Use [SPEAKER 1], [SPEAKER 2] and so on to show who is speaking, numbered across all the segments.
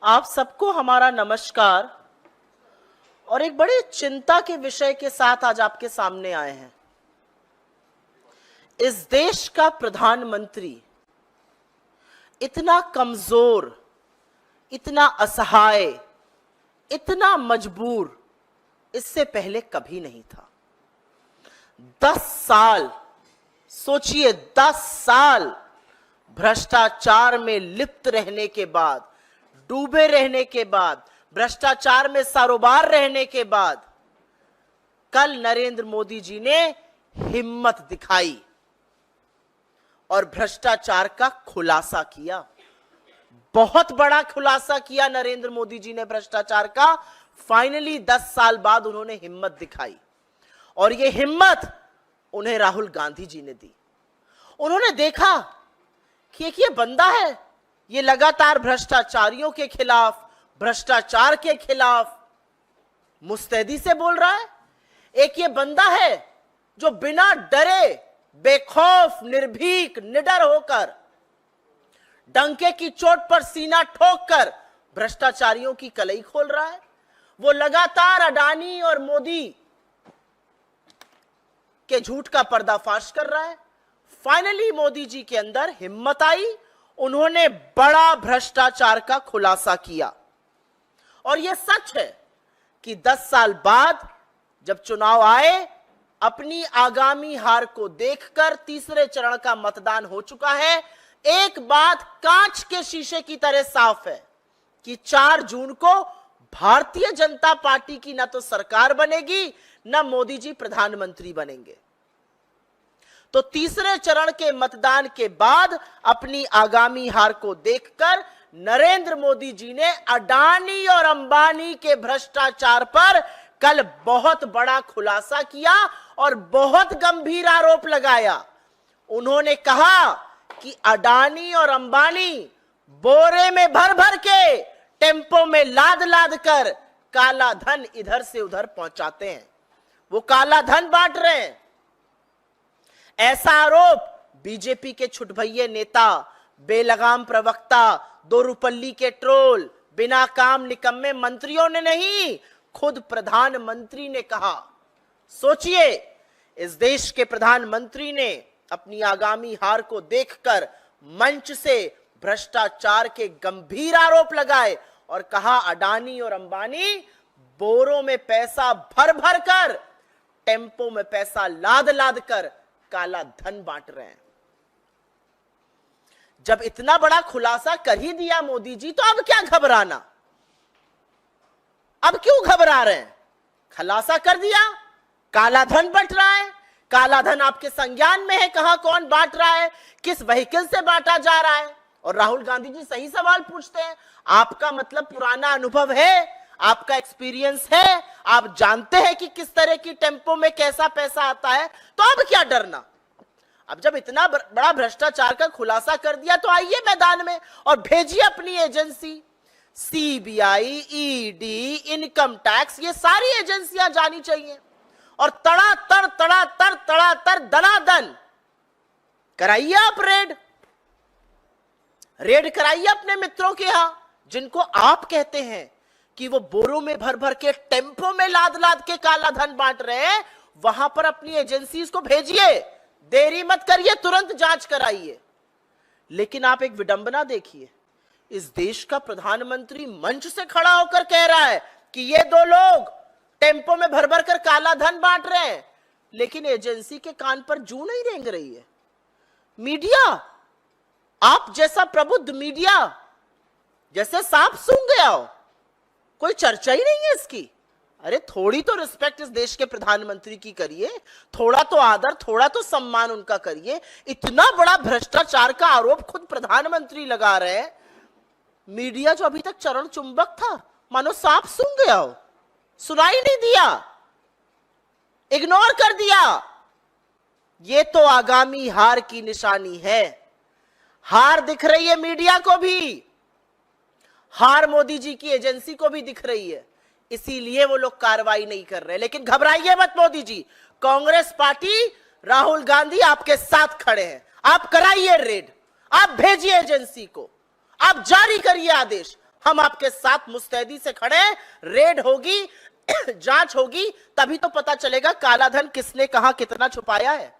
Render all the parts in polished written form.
[SPEAKER 1] आप सबको हमारा नमस्कार। और एक बड़ी चिंता के विषय के साथ आज आपके सामने आए हैं। इस देश का प्रधानमंत्री इतना कमजोर, इतना असहाय, इतना मजबूर इससे पहले कभी नहीं था। 10 साल सोचिए, 10 साल भ्रष्टाचार में लिप्त रहने के बाद, डूबे रहने के बाद, भ्रष्टाचार में सरोबार रहने के बाद कल नरेंद्र मोदी जी ने हिम्मत दिखाई और भ्रष्टाचार का खुलासा किया। बहुत बड़ा खुलासा किया नरेंद्र मोदी जी ने भ्रष्टाचार का। फाइनली 10 साल बाद उन्होंने हिम्मत दिखाई और यह हिम्मत उन्हें राहुल गांधी जी ने दी। उन्होंने देखा कि एक ये बंदा है, ये लगातार भ्रष्टाचारियों के खिलाफ, भ्रष्टाचार के खिलाफ मुस्तैदी से बोल रहा है। एक ये बंदा है जो बिना डरे, बेखौफ, निर्भीक, निडर होकर, डंके की चोट पर सीना ठोक कर भ्रष्टाचारियों की कलई खोल रहा है। वो लगातार अडानी और मोदी के झूठ का पर्दाफाश कर रहा है। फाइनली मोदी जी के अंदर हिम्मत आई, उन्होंने बड़ा भ्रष्टाचार का खुलासा किया। और यह सच है कि 10 साल बाद जब चुनाव आए, अपनी आगामी हार को देखकर तीसरे चरण का मतदान हो चुका है। एक बात कांच के शीशे की तरह साफ है कि 4 जून को भारतीय जनता पार्टी की न तो सरकार बनेगी, न मोदी जी प्रधानमंत्री बनेंगे। तो तीसरे चरण के मतदान के बाद अपनी आगामी हार को देखकर नरेंद्र मोदी जी ने अडानी और अंबानी के भ्रष्टाचार पर कल बहुत बड़ा खुलासा किया और बहुत गंभीर आरोप लगाया। उन्होंने कहा कि अडानी और अंबानी बोरे में भर भर के, टेम्पो में लाद लाद कर काला धन इधर से उधर पहुंचाते हैं। वो काला धन बांट रहे हैं। ऐसा आरोप बीजेपी के छुटभैये नेता, बेलगाम प्रवक्ता, दोरुपल्ली के ट्रोल, बिना काम निकम्मे मंत्रियों ने नहीं, खुद प्रधानमंत्री ने कहा। सोचिए, इस देश के प्रधानमंत्री ने अपनी आगामी हार को देखकर मंच से भ्रष्टाचार के गंभीर आरोप लगाए और कहा अडानी और अंबानी बोरों में पैसा भर भर कर, टेम्पो में पैसा लाद लाद कर काला धन बांट रहे हैं। जब इतना बड़ा खुलासा कर ही दिया मोदी जी, तो अब क्या घबराना? अब क्यों घबरा रहे हैं? खुलासा कर दिया, काला धन बंट रहा है। काला धन आपके संज्ञान में है, कहां कौन बांट रहा है, किस व्हीकल से बांटा जा रहा है। और राहुल गांधी जी सही सवाल पूछते हैं। आपका मतलब पुराना अनुभव है, आपका एक्सपीरियंस है, आप जानते हैं कि किस तरह की टेम्पो में कैसा पैसा आता है, तो अब क्या डरना? अब जब इतना बड़ा भ्रष्टाचार का खुलासा कर दिया, तो आइए मैदान में और भेजिए अपनी agency. CBI, ED, income tax, ये सारी एजेंसियां जानी चाहिए और तड़ातर दनादन कराइए आप रेड कराइए अपने मित्रों के यहां, जिनको आप कहते हैं कि वो बोरों में भर भर के, टेम्पो में लाद लाद के काला धन बांट रहे हैं। वहां पर अपनी एजेंसीज को भेजिए, देरी मत करिए, तुरंत जांच कराइए। लेकिन आप एक विडंबना देखिए, इस देश का प्रधानमंत्री मंच से खड़ा होकर कह रहा है कि ये 2 लोग टेम्पो में भर भर कर काला धन बांट रहे हैं, लेकिन एजेंसी के कान पर जू नहीं रेंग रही है। मीडिया, आप जैसा प्रबुद्ध मीडिया जैसे सांप सूंघ गया हो, कोई चर्चा ही नहीं है इसकी। अरे थोड़ी तो रिस्पेक्ट इस देश के प्रधानमंत्री की करिए, थोड़ा तो आदर, थोड़ा तो सम्मान उनका करिए। इतना बड़ा भ्रष्टाचार का आरोप खुद प्रधानमंत्री लगा रहे हैं। मीडिया जो अभी तक चरण चुंबक था, मानो सांप सूंघ गया हो, सुनाई नहीं दिया, इग्नोर कर दिया। ये तो आगामी हार की निशानी है। हार दिख रही है मीडिया को भी, हार मोदी जी की एजेंसी को भी दिख रही है, इसीलिए वो लोग कार्रवाई नहीं कर रहे। लेकिन घबराइए मत मोदी जी, कांग्रेस पार्टी, राहुल गांधी आपके साथ खड़े हैं। आप कराइए रेड, आप भेजिए एजेंसी को, आप जारी करिए आदेश, हम आपके साथ मुस्तैदी से खड़े हैं। रेड होगी, जांच होगी, तभी तो पता चलेगा काला धन किसने कहां कितना छुपाया है।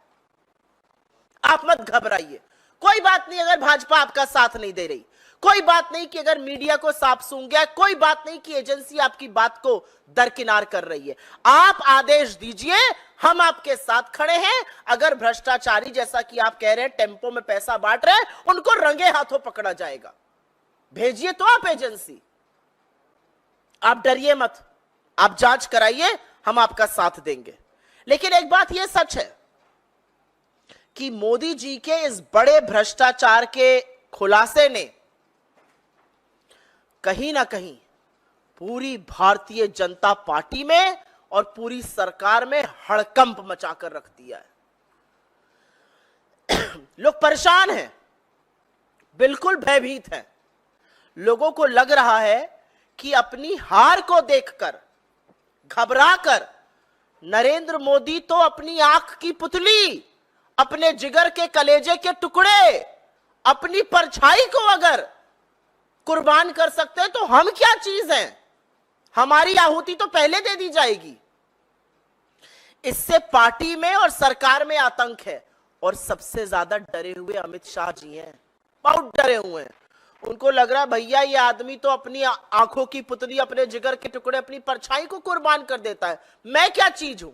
[SPEAKER 1] आप मत घबराइए, कोई बात नहीं अगर भाजपा आपका साथ नहीं दे रही, कोई बात नहीं कि अगर मीडिया को साफ सूंघ गया, कोई बात नहीं कि एजेंसी आपकी बात को दरकिनार कर रही है। आप आदेश दीजिए, हम आपके साथ खड़े हैं। अगर भ्रष्टाचारी जैसा कि आप कह रहे हैं टेम्पो में पैसा बांट रहे हैं, उनको रंगे हाथों पकड़ा जाएगा। भेजिए तो आप एजेंसी, आप डरिए मत, आप जांच कराइए, हम आपका साथ देंगे। लेकिन एक बात यह सच है कि मोदी जी के इस बड़े भ्रष्टाचार के खुलासे ने कहीं ना कहीं पूरी भारतीय जनता पार्टी में और पूरी सरकार में हड़कंप मचाकर रख दिया है। लोग परेशान हैं, बिल्कुल भयभीत हैं। लोगों को लग रहा है कि अपनी हार को देखकर, घबराकर नरेंद्र मोदी तो अपनी आंख की पुतली, अपने जिगर के कलेजे के टुकड़े, अपनी परछाई को अगर कुर्बान कर सकते हैं तो हम क्या चीज हैं, हमारी आहुति तो पहले दे दी जाएगी। इससे पार्टी में और सरकार में आतंक है। और सबसे ज्यादा डरे हुए अमित शाह जी हैं, बहुत डरे हुए हैं। उनको लग रहा भैया ये आदमी तो अपनी आंखों की पुतली, अपने जिगर के टुकड़े, अपनी परछाई को कुर्बान कर देता है, मैं क्या चीज हूं।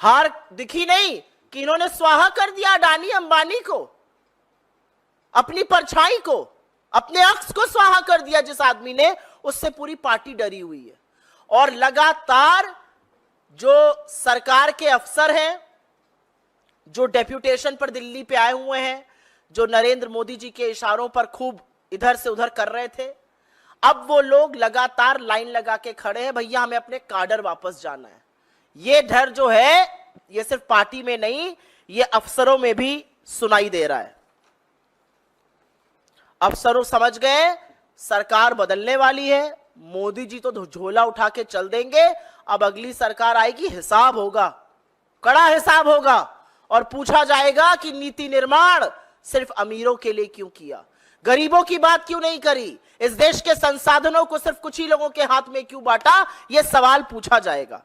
[SPEAKER 1] हार दिखी नहीं कि इन्होंने स्वाहा कर दिया अडानी अंबानी को, अपनी परछाई को, अपने अक्स को स्वाहा कर दिया जिस आदमी ने, उससे पूरी पार्टी डरी हुई है। और लगातार जो सरकार के अफसर हैं, जो डेप्यूटेशन पर दिल्ली पे आए हुए हैं, जो नरेंद्र मोदी जी के इशारों पर खूब इधर से उधर कर रहे थे, अब वो लोग लगातार लाइन लगा के खड़े हैं, भैया हमें अपने काडर वापस जाना है। ये डर जो है ये सिर्फ पार्टी में नहीं, ये अफसरों में भी सुनाई दे रहा है। अफसरों समझ गए सरकार बदलने वाली है, मोदी जी तो झोला उठा के चल देंगे, अब अगली सरकार आएगी, हिसाब होगा, कड़ा हिसाब होगा, और पूछा जाएगा कि नीति निर्माण सिर्फ अमीरों के लिए क्यों किया, गरीबों की बात क्यों नहीं करी, इस देश के संसाधनों को सिर्फ कुछ ही लोगों के हाथ में क्यों बांटा, यह सवाल पूछा जाएगा।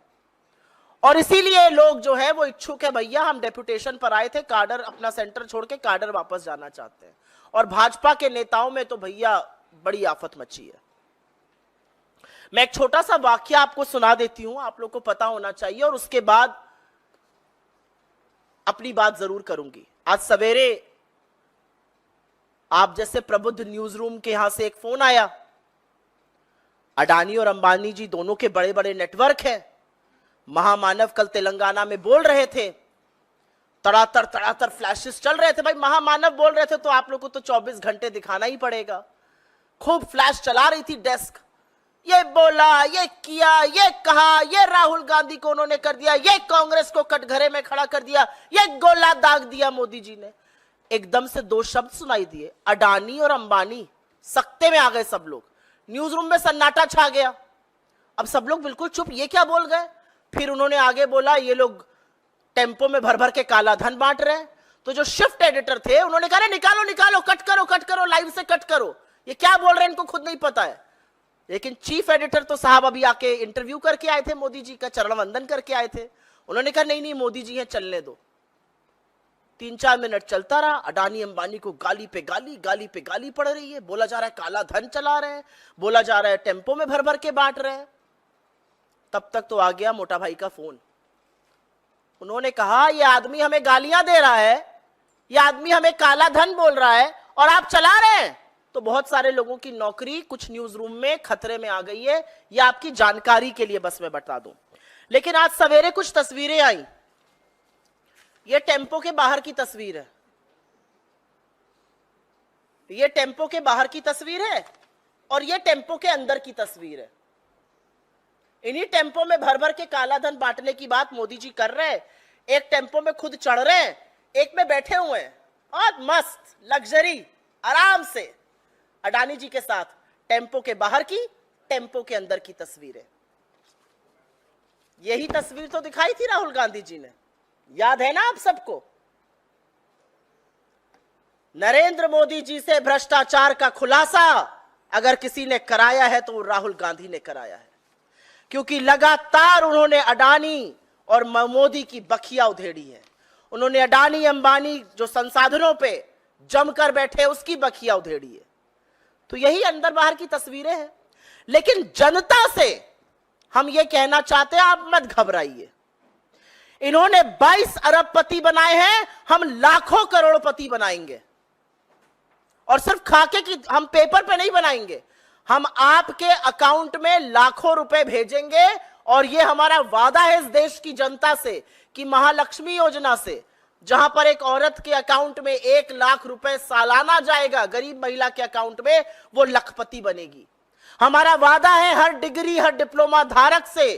[SPEAKER 1] और इसीलिए लोग जो है वो इच्छुक है, भैया हम डेप्यूटेशन पर आए थे, काडर अपना सेंटर छोड़ के काडर वापस जाना चाहते हैं। और भाजपा के नेताओं में तो भैया बड़ी आफत मची है। मैं एक छोटा सा वाक्य आपको सुना देती हूं, आप लोग को पता होना चाहिए, और उसके बाद अपनी बात जरूर करूंगी। आज सवेरे आप जैसे प्रबुद्ध न्यूज रूम के यहां से एक फोन आया। अडानी और अंबानी जी दोनों के बड़े बड़े नेटवर्क हैं। महामानव कल तेलंगाना में बोल रहे थे, तड़ातर फ्लैशेस चल रहे थे। भाई महामानव बोल रहे थे तो आप लोग को तो 24 घंटे दिखाना ही पड़ेगा। खूब फ्लैश चला रही थी डेस्क, ये बोला, ये किया, ये कहा, ये राहुल गांधी को उन्होंने कर दिया, ये कांग्रेस को कटघरे में खड़ा कर दिया, ये गोला दाग दिया मोदी जी ने। एकदम से दो शब्द सुनाई दिए, अडानी और अंबानी। सख्ते में आ गए सब लोग, न्यूज रूम में सन्नाटा छा गया। अब सब लोग बिल्कुल चुप, ये क्या बोल गए। फिर उन्होंने आगे बोला ये लोग टेम्पो में भर भर के काला धन बांट रहे हैं। तो जो शिफ्ट एडिटर थे उन्होंने कहा निकालो निकालो, कट करो, लाइव से कट करो, ये क्या बोल रहे हैं इनको खुद नहीं पता है। लेकिन चीफ एडिटर तो साहब अभी आके इंटरव्यू करके आए थे, मोदी जी का चरण वंदन करके आए थे। उन्होंने कहा नहीं मोदी जी हैं, चलने दो। 3-4 मिनट चलता रहा। अडानी अंबानी को गाली पे गाली पड़ रही है। बोला जा रहा है काला धन चला रहे हैं, बोला जा रहा है टेम्पो में भर भर के बांट रहे हैं। तब तक तो आ गया मोटा भाई का फोन। उन्होंने कहा ये आदमी हमें गालियां दे रहा है, ये आदमी हमें काला धन बोल रहा है और आप चला रहे हैं। तो बहुत सारे लोगों की नौकरी कुछ न्यूज रूम में खतरे में आ गई है। ये आपकी जानकारी के लिए बस मैं बता दूं। लेकिन आज सवेरे कुछ तस्वीरें आई। ये टेम्पो के बाहर की तस्वीर है, ये टेम्पो के बाहर की तस्वीर है और ये टेम्पो के अंदर की तस्वीर है। इन्हीं टेम्पो में भर भर के काला धन बांटने की बात मोदी जी कर रहे हैं। एक टेम्पो में खुद चढ़ रहे हैं, एक में बैठे हुए हैं और मस्त लग्जरी आराम से अडानी जी के साथ। टेम्पो के बाहर की, टेम्पो के अंदर की तस्वीरें। यही तस्वीर तो दिखाई थी राहुल गांधी जी ने, याद है ना आप सबको। नरेंद्र मोदी जी से भ्रष्टाचार का खुलासा अगर किसी ने कराया है तो वो राहुल गांधी ने कराया है, क्योंकि लगातार उन्होंने अडानी और मोदी की बखिया उधेड़ी है। उन्होंने अडानी अंबानी जो संसाधनों पे जमकर बैठे उसकी बखिया उधेड़ी है। तो यही अंदर बाहर की तस्वीरें हैं। लेकिन जनता से हम ये कहना चाहते हैं, आप मत घबराइए। इन्होंने 22 अरबपति बनाए हैं, हम लाखों करोड़पति बनाएंगे। और सिर्फ खाके की हम पेपर पे नहीं बनाएंगे, हम आपके अकाउंट में लाखों रुपए भेजेंगे। और ये हमारा वादा है इस देश की जनता से कि महालक्ष्मी योजना से, जहां पर एक औरत के अकाउंट में 1 लाख रुपए सालाना जाएगा, गरीब महिला के अकाउंट में वो लखपति बनेगी। हमारा वादा है हर डिग्री हर डिप्लोमा धारक से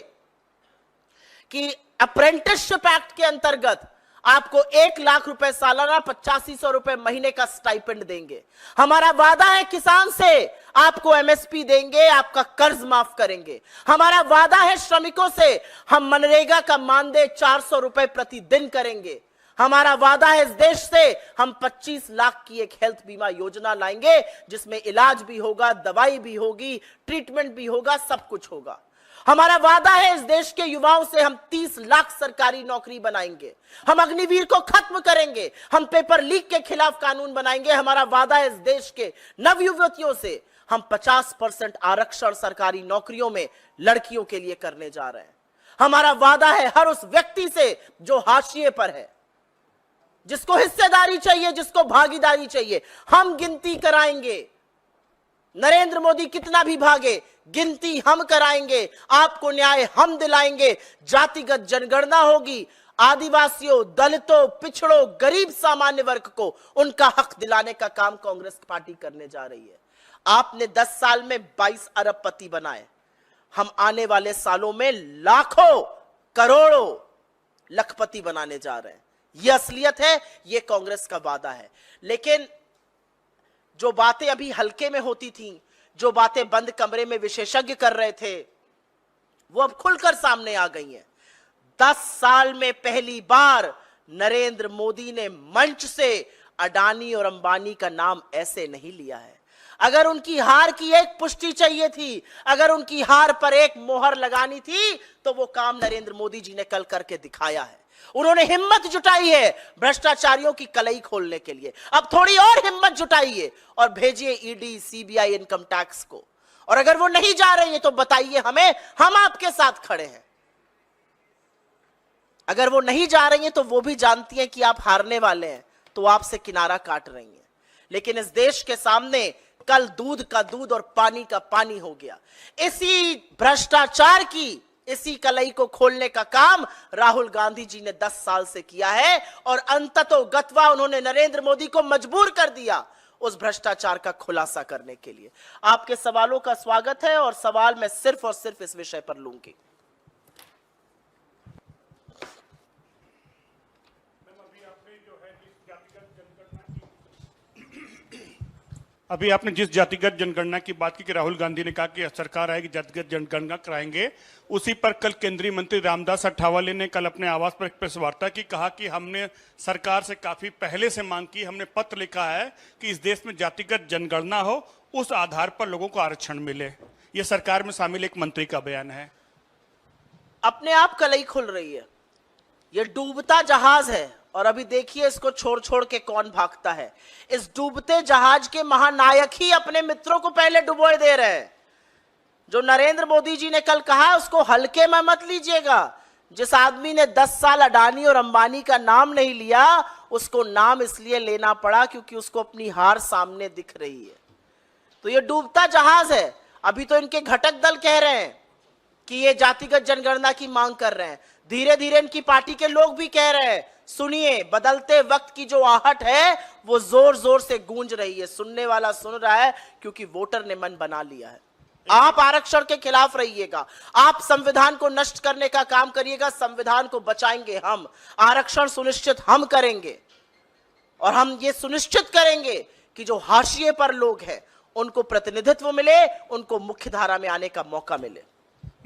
[SPEAKER 1] कि अप्रेंटिसशिप एक्ट के अंतर्गत आपको 1 लाख रुपए सालाना 8500 रुपए महीने का स्टाइपेंड देंगे। हमारा वादा है किसान से आपको एमएसपी देंगे, आपका कर्ज माफ करेंगे। हमारा वादा है श्रमिकों से हम मनरेगा का मानदेय 400 रुपए प्रतिदिन करेंगे। हमारा वादा है इस देश से हम 25 लाख की एक हेल्थ बीमा योजना लाएंगे, जिसमें इलाज भी होगा, दवाई भी होगी, ट्रीटमेंट भी होगा, सब कुछ होगा। हमारा वादा है इस देश के युवाओं से हम 30 लाख सरकारी नौकरी बनाएंगे। हम अग्निवीर को खत्म करेंगे, हम पेपर लीक के खिलाफ कानून बनाएंगे। हमारा वादा है इस देश के नवयुवतियों से हम 50% आरक्षण सरकारी नौकरियों में लड़कियों के लिए करने जा रहे हैं। हमारा वादा है हर उस व्यक्ति से जो हाशिए पर है, जिसको हिस्सेदारी चाहिए, जिसको भागीदारी चाहिए, हम गिनती कराएंगे। नरेंद्र मोदी कितना भी भागे, गिनती हम कराएंगे, आपको न्याय हम दिलाएंगे। जातिगत जनगणना होगी, आदिवासियों, दलितों, पिछड़ों, गरीब सामान्य वर्ग को उनका हक दिलाने का काम कांग्रेस पार्टी करने जा रही है। आपने 10 साल में 22 अरबपति बनाए, हम आने वाले सालों में लाखों करोड़ों लखपति बनाने जा रहे हैं। यह असलियत है, यह कांग्रेस का वादा है। लेकिन जो बातें अभी हल्के में होती थी, जो बातें बंद कमरे में विशेषज्ञ कर रहे थे, वो अब खुलकर सामने आ गई हैं। 10 साल में पहली बार नरेंद्र मोदी ने मंच से अडानी और अंबानी का नाम ऐसे नहीं लिया है। अगर उनकी हार की एक पुष्टि चाहिए थी, अगर उनकी हार पर एक मोहर लगानी थी, तो वो काम नरेंद्र मोदी जी ने कल करके दिखाया है। उन्होंने हिम्मत जुटाई है भ्रष्टाचारियों की कलई खोलने के लिए। अब थोड़ी और हिम्मत जुटाइए और भेजिए ईडी, सीबीआई, इनकम टैक्स को। और अगर वो नहीं जा रही है तो बताइए हमें, हम आपके साथ खड़े हैं। अगर वो नहीं जा रही है तो वो भी जानती हैं कि आप हारने वाले हैं, तो आपसे किनारा काट रही हैं। लेकिन इस देश के सामने कल दूध का दूध और पानी का पानी हो गया। इसी भ्रष्टाचार की, इसी कलई को खोलने का काम राहुल गांधी जी ने 10 साल से किया है। और अंततोगत्वा उन्होंने नरेंद्र मोदी को मजबूर कर दिया उस भ्रष्टाचार का खुलासा करने के लिए। आपके सवालों का स्वागत है और सवाल मैं सिर्फ और सिर्फ इस विषय पर लूंगी।
[SPEAKER 2] अभी आपने जिस जातिगत जनगणना की बात की कि राहुल गांधी ने कहा कि सरकार आएगी जातिगत जनगणना कराएंगे, उसी पर कल केंद्रीय मंत्री रामदास अठावले ने कल अपने आवास पर एक प्रेस वार्ता की, कहा कि हमने सरकार से काफी पहले से मांग की, हमने पत्र लिखा है कि इस देश में जातिगत जनगणना हो, उस आधार पर लोगों को आरक्षण मिले। यह सरकार में शामिल एक मंत्री का बयान है।
[SPEAKER 1] अपने आप कलई खुल रही है, यह डूबता जहाज है और अभी देखिए इसको छोड़ छोड़ के कौन भागता है। इस डूबते जहाज के महानायक ही अपने मित्रों को पहले डुबोए दे रहे हैं। जो नरेंद्र मोदी जी ने कल कहा उसको हल्के में मत लीजिएगा। जिस आदमी ने 10 साल अडानी और अंबानी का नाम नहीं लिया, उसको नाम इसलिए लेना पड़ा क्योंकि उसको अपनी हार सामने दिख रही है। तो ये डूबता जहाज है। अभी तो इनके घटक दल कह रहे हैं कि ये जातिगत जनगणना की मांग कर रहे हैं, धीरे धीरे इनकी पार्टी के लोग भी कह रहे हैं। सुनिए, बदलते वक्त की जो आहट है वो जोर जोर से गूंज रही है। सुनने वाला सुन रहा है क्योंकि वोटर ने मन बना लिया है। आप आरक्षण के खिलाफ रहिएगा, आप संविधान को नष्ट करने का काम करिएगा, संविधान को बचाएंगे हम। आरक्षण सुनिश्चित हम करेंगे और हम ये सुनिश्चित करेंगे कि जो हाशिए पर लोग हैं उनको प्रतिनिधित्व मिले, उनको मुख्य धारा में आने का मौका मिले।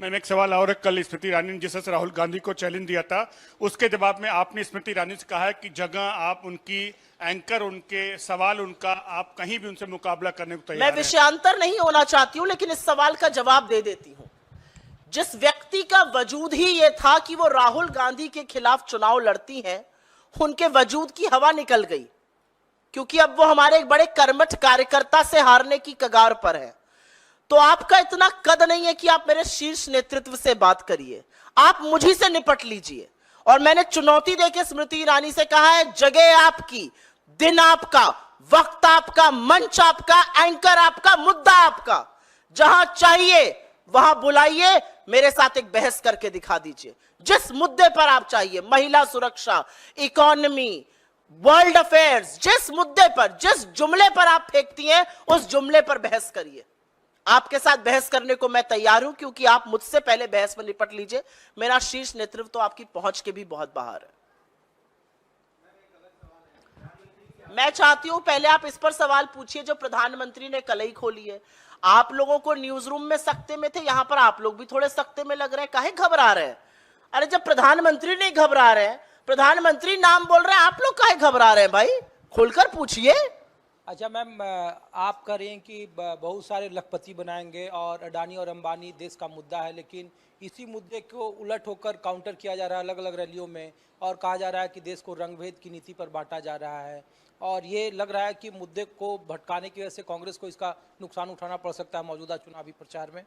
[SPEAKER 2] मैम एक सवाल और है, कल स्मृति ईरानी ने जिस तरह से राहुल गांधी को चैलेंज दिया था, उसके जवाब में आपने स्मृति ईरानी से कहा है कि जगह आप उनकी एंकर, उनके सवाल उनका, आप कहीं भी उनसे मुकाबला करने को
[SPEAKER 1] मैं
[SPEAKER 2] तैयार हैं।
[SPEAKER 1] विषयांतर नहीं होना चाहती हूं, लेकिन इस सवाल का जवाब दे देती हूं। जिस व्यक्ति का वजूद ही यह था कि वो राहुल गांधी के खिलाफ चुनाव लड़ती हैं, उनके वजूद की हवा निकल गई, क्योंकि अब वो हमारे एक बड़े कर्मठ कार्यकर्ता से हारने की कगार पर है। तो आपका इतना कद नहीं है कि आप मेरे शीर्ष नेतृत्व से बात करिए, आप मुझी से निपट लीजिए। और मैंने चुनौती देके स्मृति ईरानी से कहा है, जगह आपकी, दिन आपका, वक्त आपका, मंच आपका, एंकर आपका, मुद्दा आपका, जहां चाहिए वहां बुलाइए, मेरे साथ एक बहस करके दिखा दीजिए। जिस मुद्दे पर आप चाहिए, महिला सुरक्षा, इकोनॉमी, वर्ल्ड अफेयर्स, जिस मुद्दे पर, जिस जुमले पर आप फेंकती हैं, उस जुमले पर बहस करिए। आपके साथ बहस करने को मैं तैयार हूं, क्योंकि आप मुझसे पहले बहस में निपट लीजिए। मेरा शीर्ष नेतृत्व तो आपकी पहुंच के भी बहुत बाहर है। मैं चाहती हूं पहले आप इस पर सवाल पूछिए जो प्रधानमंत्री ने कलई खोली है। आप लोगों को न्यूज रूम में सकते में थे, यहां पर आप लोग भी थोड़े सकते में लग रहे हैं, काहे घबरा रहे हैं? अरे जब प्रधानमंत्री नहीं घबरा रहे हैं, प्रधानमंत्री नाम बोल रहे हैं, आप लोग काहे घबरा रहे हैं? भाई खोलकर पूछिए।
[SPEAKER 3] अच्छा मैम, आप कह रही हैं कि बहुत सारे लखपति बनाएंगे और अडानी और अंबानी देश का मुद्दा है, लेकिन इसी मुद्दे को उलट होकर काउंटर किया जा रहा है अलग अलग रैलियों में, और कहा जा रहा है कि देश को रंगभेद की नीति पर बांटा जा रहा है, और ये लग रहा है कि मुद्दे को भटकाने की वजह से कांग्रेस को इसका नुकसान उठाना पड़ सकता है मौजूदा चुनावी प्रचार में।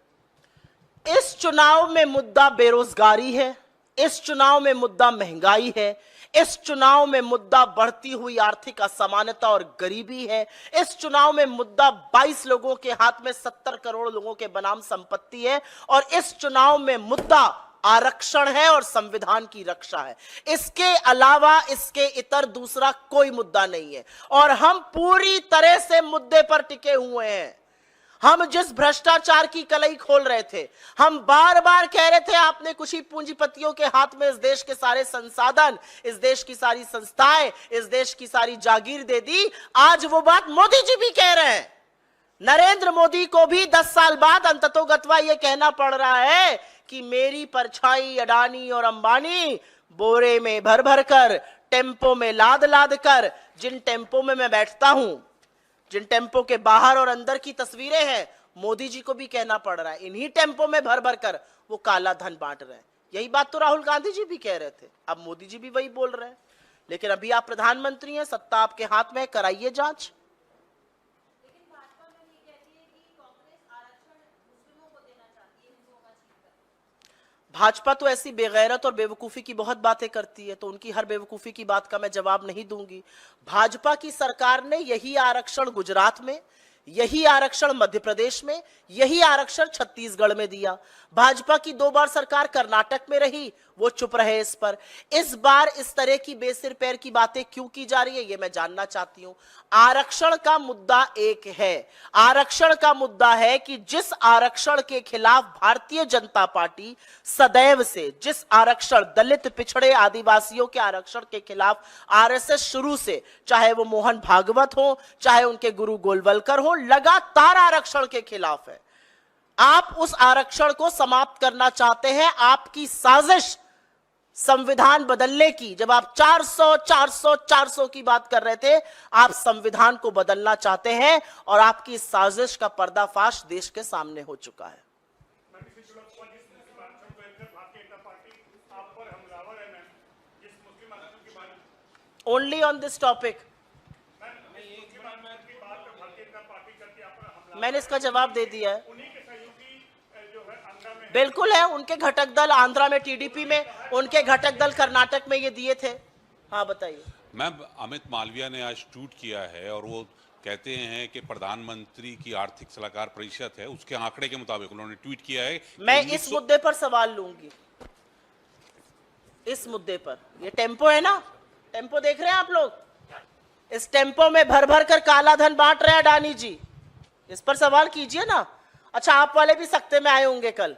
[SPEAKER 1] इस चुनाव में मुद्दा बेरोजगारी है, इस चुनाव में मुद्दा महंगाई है, इस चुनाव में मुद्दा बढ़ती हुई आर्थिक असमानता और गरीबी है, इस चुनाव में मुद्दा 22 लोगों के हाथ में 70 करोड़ लोगों के बनाम संपत्ति है, और इस चुनाव में मुद्दा आरक्षण है और संविधान की रक्षा है। इसके अलावा, इसके इतर दूसरा कोई मुद्दा नहीं है, और हम पूरी तरह से मुद्दे पर टिके हुए हैं। हम जिस भ्रष्टाचार की कलई खोल रहे थे, हम बार बार कह रहे थे आपने कुछ ही पूंजीपतियों के हाथ में इस देश के सारे संसाधन, इस देश की सारी संस्थाएं, इस देश की सारी जागीर दे दी। आज वो बात मोदी जी भी कह रहे हैं। नरेंद्र मोदी को भी 10 साल बाद अंततोगत्वा ये कहना पड़ रहा है कि मेरी परछाई अडानी और अंबानी बोरे में भर भर कर, टेम्पो में लाद लाद कर, जिन टेम्पो में मैं बैठता हूं, जिन टेम्पो के बाहर और अंदर की तस्वीरें हैं, मोदी जी को भी कहना पड़ रहा है, इन्हीं टेम्पो में भर भर कर वो काला धन बांट रहे हैं। यही बात तो राहुल गांधी जी भी कह रहे थे, अब मोदी जी भी वही बोल रहे हैं। लेकिन अभी आप प्रधानमंत्री हैं, सत्ता आपके हाथ में है, कराइए जांच। भाजपा तो ऐसी बेगैरत और बेवकूफी की बहुत बातें करती है, तो उनकी हर बेवकूफी की बात का मैं जवाब नहीं दूंगी। भाजपा की सरकार ने यही आरक्षण गुजरात में, यही आरक्षण मध्य प्रदेश में, यही आरक्षण छत्तीसगढ़ में दिया। भाजपा की 2 बार सरकार कर्नाटक में रही, वो चुप रहे इस पर। इस बार इस तरह की बेसिर पैर की बातें क्यों की जा रही है, ये मैं जानना चाहती हूं। आरक्षण का मुद्दा एक है, आरक्षण का मुद्दा है कि जिस आरक्षण के खिलाफ भारतीय जनता पार्टी सदैव से, जिस आरक्षण, दलित, पिछड़े, आदिवासियों के आरक्षण के खिलाफ आरएसएस शुरू से, चाहे वो मोहन भागवत हो, चाहे उनके गुरु गोलवलकर हो, लगातार आरक्षण के खिलाफ है। आप उस आरक्षण को समाप्त करना चाहते हैं। आपकी साजिश संविधान बदलने की, जब आप 400 की बात कर रहे थे, आप संविधान को बदलना चाहते हैं, और आपकी इस साजिश का पर्दाफाश देश के सामने हो चुका है। ओनली ऑन दिस टॉपिक मैंने इसका जवाब दे दिया है। बिल्कुल है, उनके घटक दल आंध्रा में टीडीपी में, उनके घटक दल कर्नाटक में ये दिए थे। हाँ बताइए।
[SPEAKER 4] मैम, अमित मालविया ने आज ट्वीट किया है और वो कहते हैं कि प्रधानमंत्री की आर्थिक सलाहकार परिषद है, उसके आंकड़े के मुताबिक उन्होंने ट्वीट किया है।
[SPEAKER 1] मैं इस मुद्दे पर सवाल लूंगी, इस मुद्दे पर। ये टेम्पो है ना, टेम्पो देख रहे हैं आप लोग, इस टेम्पो में भर भर कर काला धन बांट रहे हैं अडानी जी, इस पर सवाल कीजिए ना। अच्छा, आप वाले भी सख्ते में आए होंगे कल,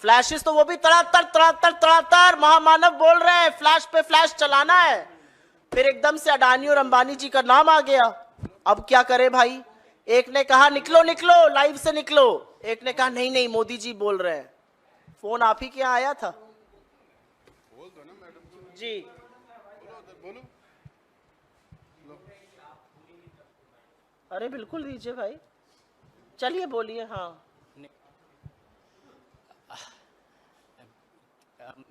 [SPEAKER 1] फ्लैशेस तो वो भी तड़ातड़ महामानव बोल रहे हैं, फ्लैश पे फ्लैश चलाना है, फिर एकदम से अडानी और अंबानी जी का नाम आ गया। अब क्या करे भाई, एक ने कहा निकलो निकलो, लाइव से निकलो, एक ने कहा नहीं नहीं मोदी जी बोल रहे हैं। फोन आप ही के यहाँ आया था?
[SPEAKER 2] बोल दो ना मैडम
[SPEAKER 1] जी
[SPEAKER 2] बोलो।
[SPEAKER 1] अरे बिल्कुल दीजिए भाई, चलिए बोलिए। हाँ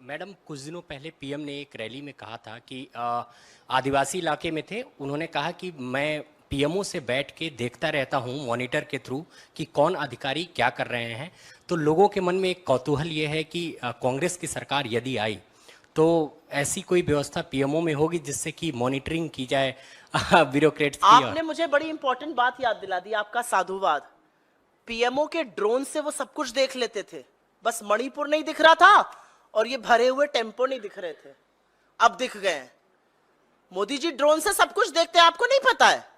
[SPEAKER 5] मैडम, कुछ दिनों पहले पीएम ने एक रैली में कहा था कि आदिवासी इलाके में थे, उन्होंने कहा कि मैं पीएमओ से बैठ के देखता रहता हूं मॉनिटर के थ्रू कि कौन अधिकारी क्या कर रहे हैं। तो लोगों के मन में एक कौतूहल ये है कि कांग्रेस की सरकार यदि आई तो ऐसी कोई व्यवस्था पीएमओ में होगी जिससे कि मॉनिटरिंग की जाए ब्यूरोक्रेट्स की।
[SPEAKER 1] आपने मुझे बड़ी इंपॉर्टेंट बात याद दिला दी, आपका साधुवाद। पीएमओ के ड्रोन से वो सब कुछ देख लेते थे, बस मणिपुर नहीं दिख रहा था और ये भरे हुए टेम्पो नहीं दिख रहे थे, अब दिख गए हैं। मोदी जी ड्रोन से सब कुछ देखते हैं, आपको नहीं पता है?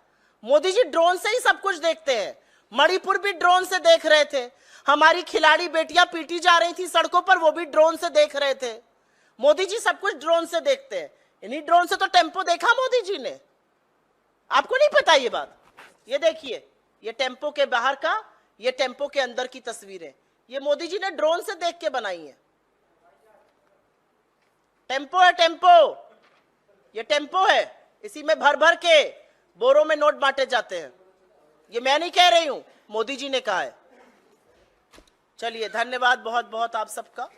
[SPEAKER 1] मोदी जी ड्रोन से ही सब कुछ देखते हैं। मणिपुर भी ड्रोन से देख रहे थे, हमारी खिलाड़ी बेटियां पीटी जा रही थी सड़कों पर, वो भी ड्रोन से देख रहे थे। मोदी जी सब कुछ ड्रोन से देखते हैं। इन्हीं ड्रोन से तो टेम्पो देखा मोदी जी ने, आपको नहीं पता ये बात? ये देखिए, ये टेम्पो के बाहर का, ये टेम्पो के अंदर की तस्वीरें, ये मोदी जी ने ड्रोन से देख के बनाई है। टेम्पो है, टेम्पो, ये टेम्पो है, इसी में भर भर के बोरों में नोट बांटे जाते हैं। ये मैं नहीं कह रही हूं, मोदी जी ने कहा है। चलिए, धन्यवाद बहुत बहुत आप सबका।